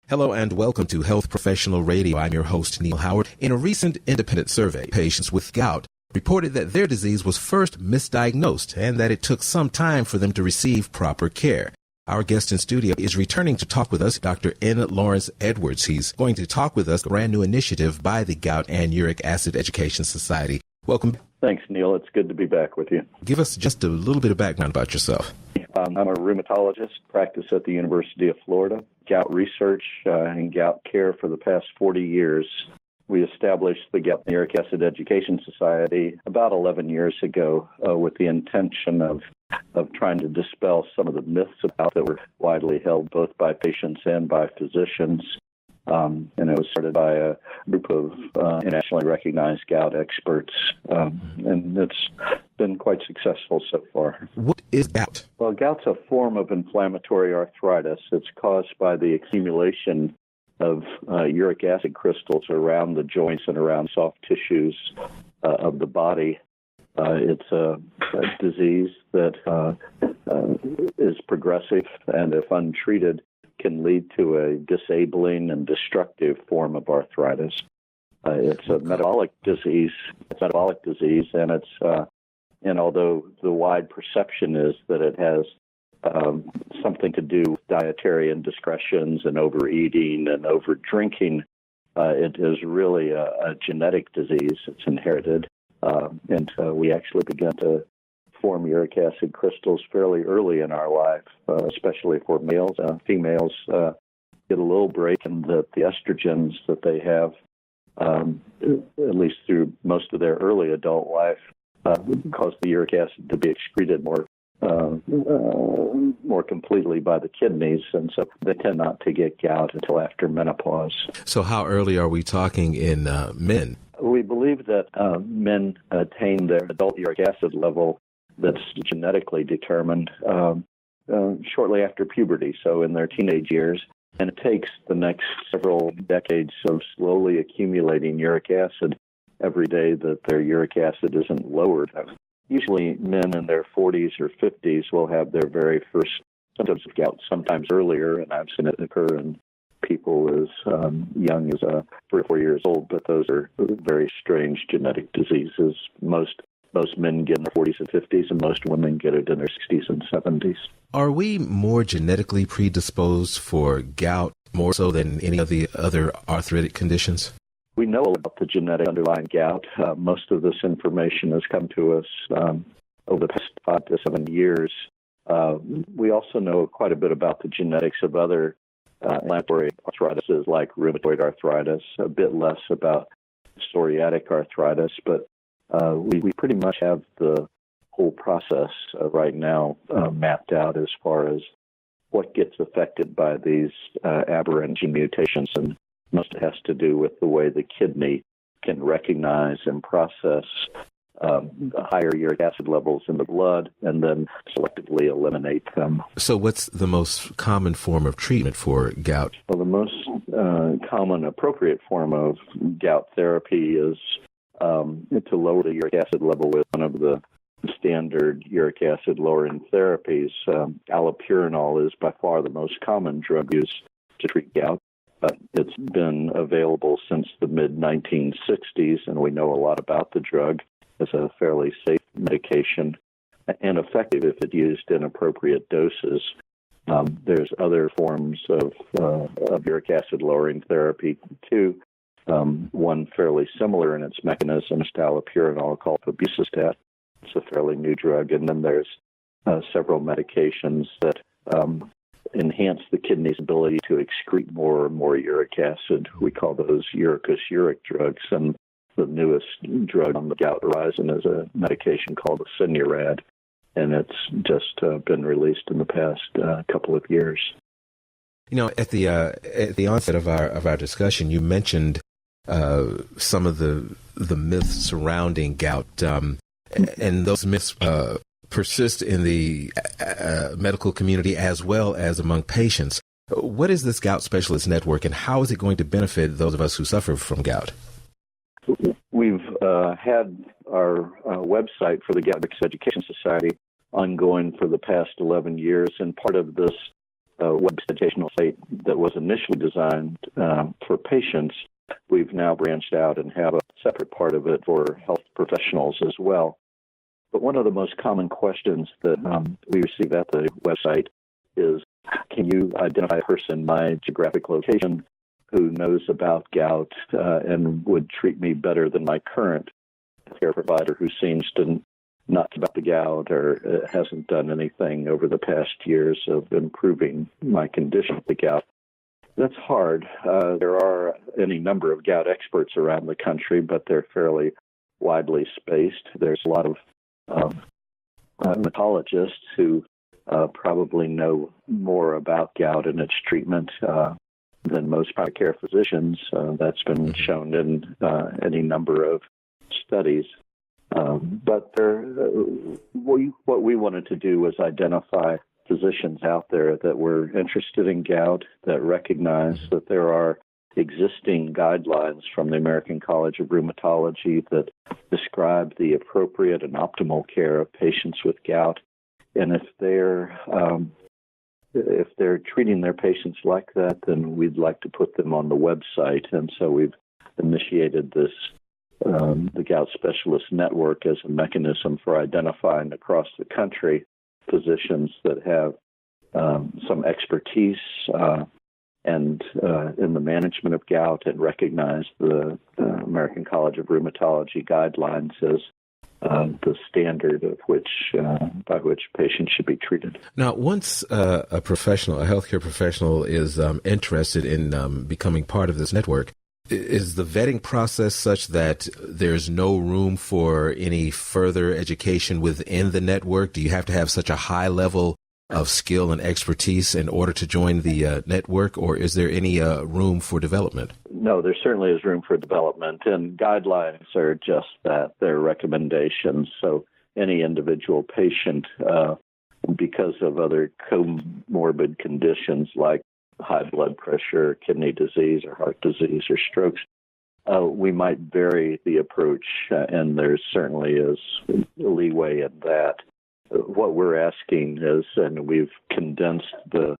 Hello and welcome to Health Professional Radio. I'm your host, Neal Howard. In a recent independent survey, patients with gout reported that their disease was first misdiagnosed and that it took some time for them to receive proper care. Our guest in studio is returning to talk with us, Dr. N. Lawrence Edwards. He's going to talk with us a brand new initiative by the Gout and Uric Acid Education Society. Welcome. Thanks, Neal. It's good to be back with you. Give us just a little bit of background about yourself. I'm a rheumatologist, practice at the University of Florida, gout research and gout care for the past 40 years. We established the Gout and Uric Acid Education Society about 11 years ago with the intention of trying to dispel some of the myths about that were widely held both by patients and by physicians. And it was started by a group of internationally recognized gout experts, and it's been quite successful so far. What is gout? Well, gout's a form of inflammatory arthritis. It's caused by the accumulation of uric acid crystals around the joints and around soft tissues of the body. It's a disease that is progressive and, if untreated, can lead to a disabling and destructive form of arthritis. It's a metabolic disease. And it's and although the wide perception is that it has something to do with dietary indiscretions and overeating and overdrinking, it is really a genetic disease. It's inherited, and we actually began to form uric acid crystals fairly early in our life, especially for males. Females get a little break in that the estrogens that they have, at least through most of their early adult life, cause the uric acid to be excreted more completely by the kidneys, and so they tend not to get gout until after menopause. So how early are we talking in men? We believe that men attain their adult uric acid level that's genetically determined shortly after puberty, so in their teenage years. And it takes the next several decades of slowly accumulating uric acid every day that their uric acid isn't lowered. Usually men in their 40s or 50s will have their very first symptoms of gout, sometimes earlier, and I've seen it occur in people as young as 3 or 4 years old, but those are very strange genetic diseases. Most men get in their 40s and 50s, and most women get it in their 60s and 70s. Are we more genetically predisposed for gout, more so than any of the other arthritic conditions? We know about the genetic underlying gout. Most of this information has come to us over the past 5 to 7 years. We also know quite a bit about the genetics of other inflammatory arthritis like rheumatoid arthritis, a bit less about psoriatic arthritis, but we pretty much have the whole process right now mapped out as far as what gets affected by these aberrant gene mutations, and most has to do with the way the kidney can recognize and process higher uric acid levels in the blood and then selectively eliminate them. So what's the most common form of treatment for gout? Well, the most common appropriate form of gout therapy is to lower the uric acid level with one of the standard uric acid lowering therapies. Allopurinol is by far the most common drug used to treat gout. It's been available since the mid-1960s, and we know a lot about the drug as a fairly safe medication and effective if it's used in appropriate doses. There's other forms of uric acid lowering therapy too. One fairly similar in its mechanism is allopurinol called febuxostat. It's a fairly new drug. And then there's several medications that enhance the kidney's ability to excrete more and more uric acid. We call those uric drugs. And the newest drug on the gout horizon is a medication called Asinurad, and it's just been released in the past couple of years. You know, at the onset of our discussion, you mentioned some of the myths surrounding gout, and those myths persist in the medical community as well as among patients. What is this Gout Specialists Network, and how is it going to benefit those of us who suffer from gout? We've had our website for the Gout Education Society ongoing for the past 11 years, and part of this web educational site that was initially designed for patients, we've now branched out and have a separate part of it for health professionals as well. But one of the most common questions that we receive at the website is, can you identify a person in my geographic location who knows about gout and would treat me better than my current care provider who seems to not about the gout or hasn't done anything over the past years of improving my condition with the gout? That's hard. There are any number of gout experts around the country, but they're fairly widely spaced. There's a lot of rheumatologists who probably know more about gout and its treatment than most primary care physicians. That's been shown in any number of studies. But what we wanted to do was identify physicians out there that were interested in gout, that recognize that there are existing guidelines from the American College of Rheumatology that describe the appropriate and optimal care of patients with gout. And if they're treating their patients like that, then we'd like to put them on the website. And so we've initiated this, the Gout Specialists Network, as a mechanism for identifying across the country physicians that have some expertise and in the management of gout and recognize the American College of Rheumatology guidelines as the standard of by which patients should be treated. Now, once a healthcare professional is interested in becoming part of this network, is the vetting process such that there's no room for any further education within the network? Do you have to have such a high level of skill and expertise in order to join the network, or is there any room for development? No, there certainly is room for development, and guidelines are just that. They're recommendations. So any individual patient, because of other comorbid conditions like high blood pressure, kidney disease, or heart disease, or strokes, we might vary the approach, and there certainly is leeway in that. What we're asking is, and we've condensed the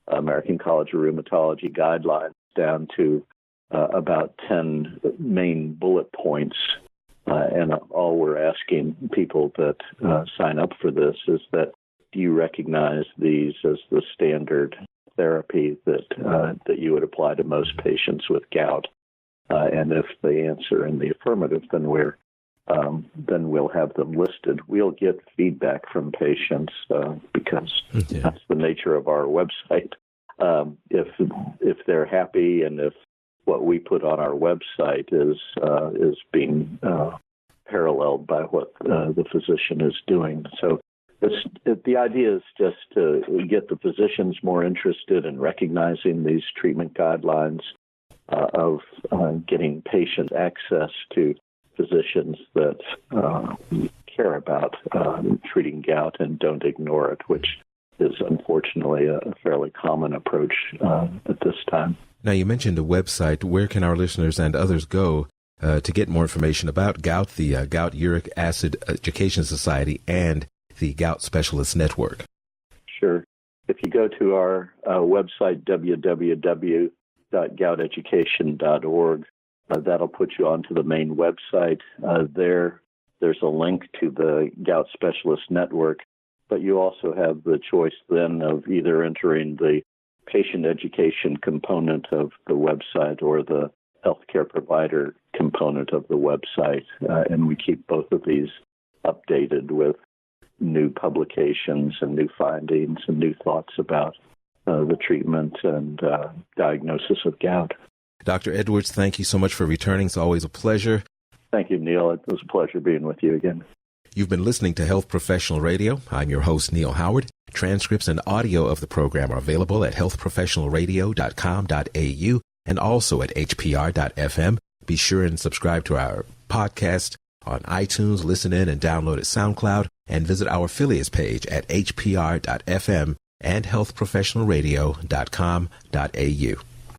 American College of Rheumatology guidelines down to about 10 main bullet points, and all we're asking people that sign up for this is that, do you recognize these as the standard therapy that you would apply to most patients with gout? And if they answer in the affirmative, then we'll have them listed. We'll get feedback from patients because that's the nature of our website. If they're happy and if what we put on our website is being paralleled by what the physician is doing. So the idea is just to get the physicians more interested in recognizing these treatment guidelines, of getting patient access to physicians that care about treating gout and don't ignore it, which is unfortunately a fairly common approach at this time. Now, you mentioned a website. Where can our listeners and others go to get more information about gout, the Gout Uric Acid Education Society, and the Gout Specialists Network? Sure. If you go to our website, www.gouteducation.org, that'll put you onto the main website. There's a link to the Gout Specialist Network, but you also have the choice then of either entering the patient education component of the website or the healthcare provider component of the website. And we keep both of these updated with new publications and new findings and new thoughts about the treatment and diagnosis of gout. Dr. Edwards, thank you so much for returning. It's always a pleasure. Thank you, Neal. It was a pleasure being with you again. You've been listening to Health Professional Radio. I'm your host, Neal Howard. Transcripts and audio of the program are available at healthprofessionalradio.com.au and also at hpr.fm. Be sure and subscribe to our podcast on iTunes, listen in and download at SoundCloud, and visit our affiliates page at hpr.fm and healthprofessionalradio.com.au.